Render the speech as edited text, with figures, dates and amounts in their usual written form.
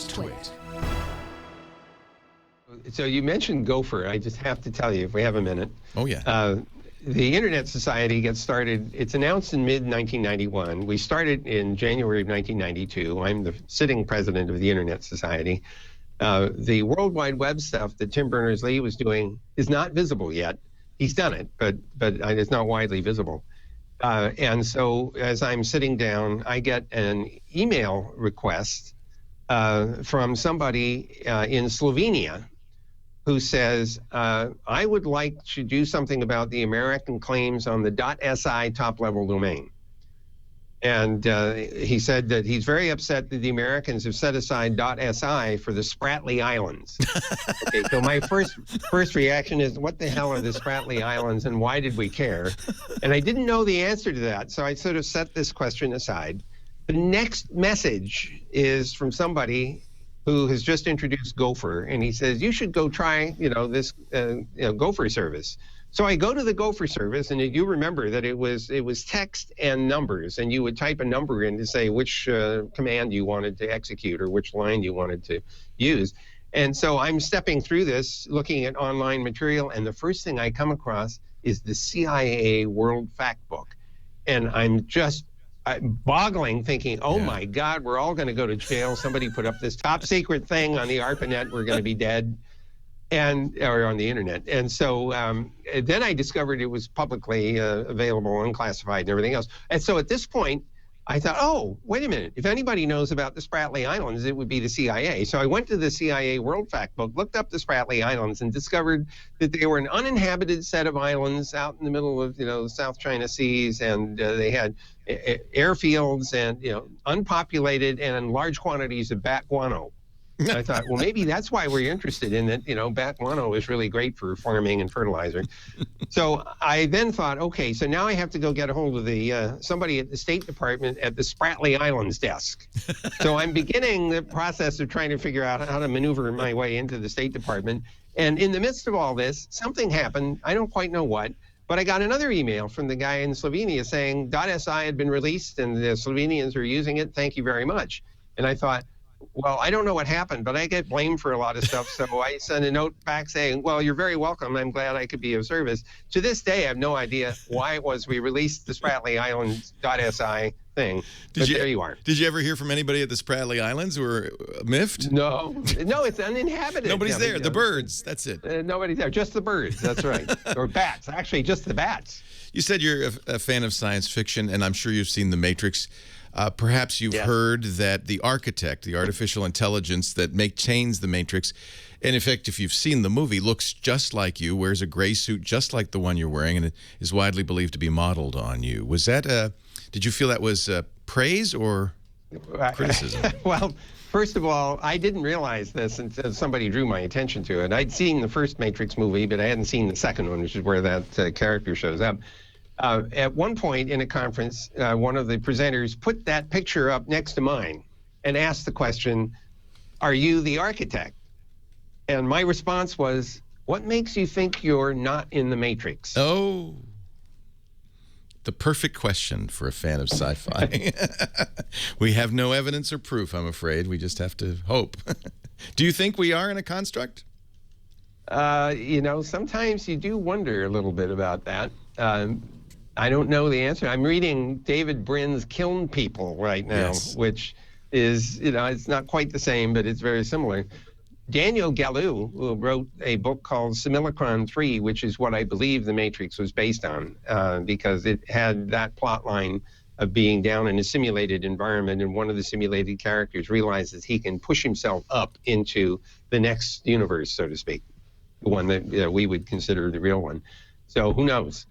TWiT. So you mentioned Gopher. I just have to tell you, if we have a minute. Oh, yeah. The Internet Society gets started. It's announced in mid-1991. We started in January of 1992. I'm the sitting president of the Internet Society. The World Wide Web stuff that Tim Berners-Lee was doing is not visible yet. He's done it, but it's not widely visible. And so as I'm sitting down, I get an email request from somebody in Slovenia who says, I would like to do something about the American claims on the .si top-level domain. And he said that he's very upset that the Americans have set aside .si for the Spratly Islands. Okay, so my first reaction is, what the hell are the Spratly Islands and why did we care? And I didn't know the answer to that, so I sort of set this question aside. The next message is from somebody who has just introduced Gopher, and he says, you should go try, this Gopher service. So I go to the Gopher service, and you remember that it was text and numbers, and you would type a number in to say which command you wanted to execute or which line you wanted to use. And so I'm stepping through this, looking at online material, and the first thing I come across is the CIA World Factbook. And I'm just boggling, thinking, oh my God, we're all going to go to jail. Somebody put up this top secret thing on the ARPANET, we're going to be dead, or on the internet. And so then I discovered it was publicly available, unclassified and everything else. And so at this point, I thought, oh, wait a minute. If anybody knows about the Spratly Islands, it would be the CIA. So I went to the CIA World Factbook, looked up the Spratly Islands, and discovered that they were an uninhabited set of islands out in the middle of, the South China Seas, and they had airfields and, unpopulated and large quantities of bat guano. I thought, well, maybe that's why we're interested in it. Bat guano is really great for farming and fertilizer. So I then thought, okay, so now I have to go get a hold of somebody at the State Department at the Spratly Islands desk. So I'm beginning the process of trying to figure out how to maneuver my way into the State Department. And in the midst of all this, something happened. I don't quite know what, but I got another email from the guy in Slovenia saying .si had been released and the Slovenians are using it. Thank you very much. And I thought, well, I don't know what happened, but I get blamed for a lot of stuff. So I sent a note back saying, well, you're very welcome. I'm glad I could be of service. To this day, I have no idea why it was we released the Spratly Islands .si thing. There you are. Did you ever hear from anybody at the Spratly Islands who were miffed? No, it's uninhabited. Nobody's there. The birds. That's it. Nobody's there. Just the birds. That's right. Or bats. Actually, just the bats. You said you're a fan of science fiction, and I'm sure you've seen The Matrix. Perhaps you've heard that the architect, the artificial intelligence that change the Matrix, and in fact, if you've seen the movie, looks just like you, wears a gray suit just like the one you're wearing, and is widely believed to be modeled on you. Was that, did you feel that was praise or criticism? Well, first of all, I didn't realize this until somebody drew my attention to it. I'd seen the first Matrix movie, but I hadn't seen the second one, which is where that character shows up. At one point in a conference, one of the presenters put that picture up next to mine and asked the question, are you the architect? And my response was, what makes you think you're not in the Matrix? Oh, the perfect question for a fan of sci-fi. We have no evidence or proof, I'm afraid. We just have to hope. Do you think we are in a construct? Sometimes you do wonder a little bit about that. I don't know the answer. I'm reading David Brin's Kiln People right now, which is, it's not quite the same, but it's very similar. Daniel Galou, who wrote a book called Simulacron 3, which is what I believe The Matrix was based on, because it had that plot line of being down in a simulated environment, and one of the simulated characters realizes he can push himself up into the next universe, so to speak, the one that we would consider the real one. So who knows?